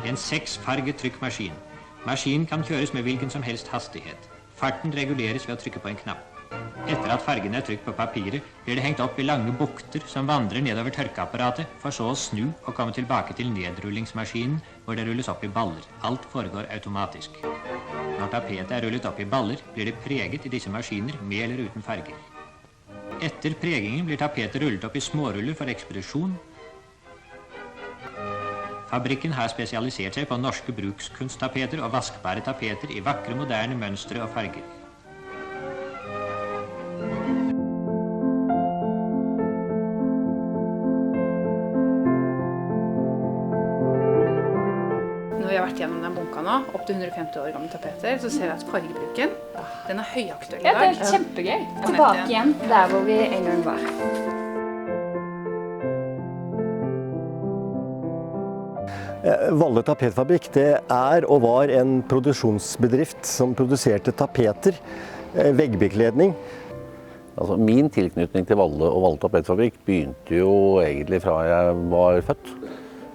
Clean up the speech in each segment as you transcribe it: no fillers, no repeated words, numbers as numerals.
En 6-farget trykkmaskin. Maskinen kan kjøres med hvilken som helst hastighet. Farten reguleres ved å trykke på en knapp. Etter at fargene trykt på papiret, blir det hengt opp i lange bukter som vandrer nedover tørkeapparatet, for så å snu og komme tilbake til nedrullingsmaskinen, hvor det rulles opp i baller. Alt foregår automatisk. Når tapetet er rullet opp i baller, blir det preget i disse maskiner, med eller uten farger. Etter pregingen blir tapetet rullet opp i småruller for ekspedisjon. Fabrikken har spesialisert seg på norske brukskonsttapeter og vaskbare tapeter i vakre, moderne mønstre og farger. Når vi har vært gjennom den bunka nå, opp til 150 år gamle tapeter, så ser vi at fargebruken, den er høyaktuell i dag. Ja, det er kjempegøy. Tilbake igjen der hvor vi en gang var. Valle tapetfabrikk det er og var en produksjonsbedrift som produserte tapeter, veggbekledning. Altså, min tilknytning til Valle og Valle tapetfabrikk begynte jo egentlig fra jeg var født.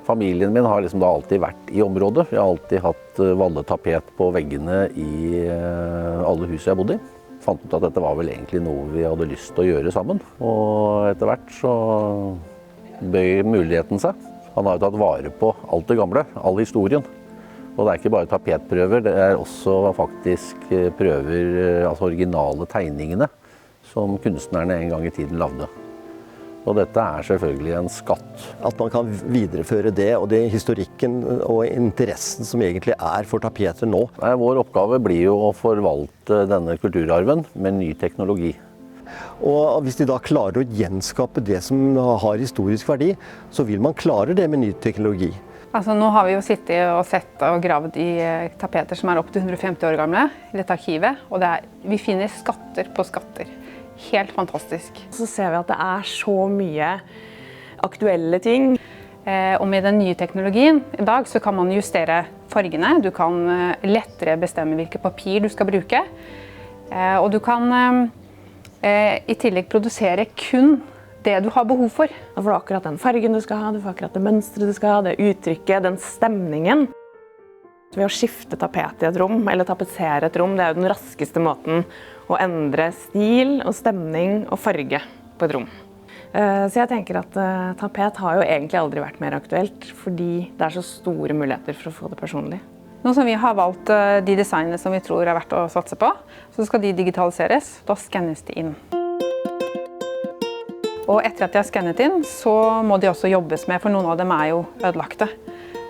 Familien min har liksom da alltid vært i området. Vi har alltid hatt Valle tapet på veggene i alle hus jeg bodde i. Fant ut at dette var vel egentlig noe vi hadde lyst til å gjøre sammen. Og etter hvert så bøy muligheten seg. Han har jo tatt vare på alt det gamle, all historien. Og det er ikke bare tapetprøver, det er også faktisk prøver, altså originale tegningene, som kunstnerne en gang i tiden lagde. Og dette er selvfølgelig en skatt. At man kan videreføre det, og det historikken og interessen som egentlig er for tapeter nå. Vår oppgave blir jo å forvalte denne kulturarven med ny teknologi. Og hvis de da klarer å gjenskape det som har historisk verdi, så vil man klare det med ny teknologi. Altså, nå har vi jo sittet og sett og gravd i tapeter som er opp til 150 år gamle i dette arkivet, og vi finner skatter på skatter. Helt fantastisk. Så ser vi at det er så mye aktuelle ting. Og med den nye teknologien i dag så kan man justere fargene, du kan lettere bestemme hvilket papir du skal bruke, og du kan i tillegg produsere kun det du har behov for. Da får du akkurat den fargen du skal ha, du får akkurat det mønstret du skal ha, det uttrykket, den stemningen. Ved å skifte tapet i et rom, eller tapetsere et rom, det er jo den raskeste måten å endre stil og stemning og farge på et rom. Så jeg tenker at tapet har jo egentlig aldri vært mer aktuelt, fordi det er så store muligheter for å få det personlig. Nå som vi har valgt de designene som vi tror er verdt å satse på, så skal de digitaliseres. Da skannes de inn. Og etter at de er skannet inn, så må de også jobbes med, for noen av dem er jo ødelagte.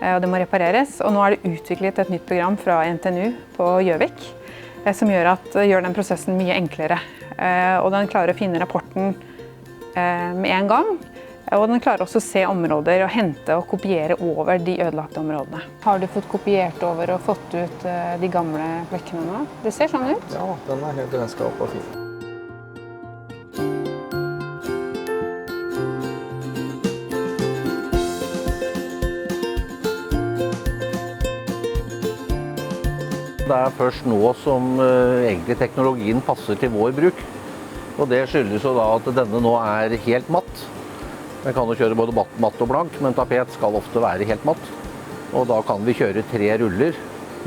Og det må repareres. Og nå er det utviklet et nytt program fra NTNU på Gjøvik, som gjør den prosessen mye enklere. Og den klarer å finne rapporten med en gang. Og den klarer også å se områder og hente og kopiere over de ødelagte områdene. Har du fått kopiert over og fått ut de gamle flekkene nå? Det ser sånn ut? Ja, den er helt renskap og fin. Det er først nå som egentlig teknologien passer til vår bruk. Og det skyldes jo da at denne nå er helt matt. Den kan jo kjøre både matt og blank, men tapet skal ofte være helt matt. Og da kan vi kjøre 3 ruller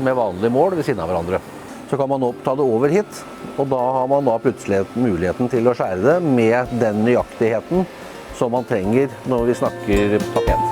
med vanlig mål ved siden av hverandre. Så kan man nå ta det over hit, og da har man da plutselig muligheten til å skjære det med den nøyaktigheten som man trenger når vi snakker tapet.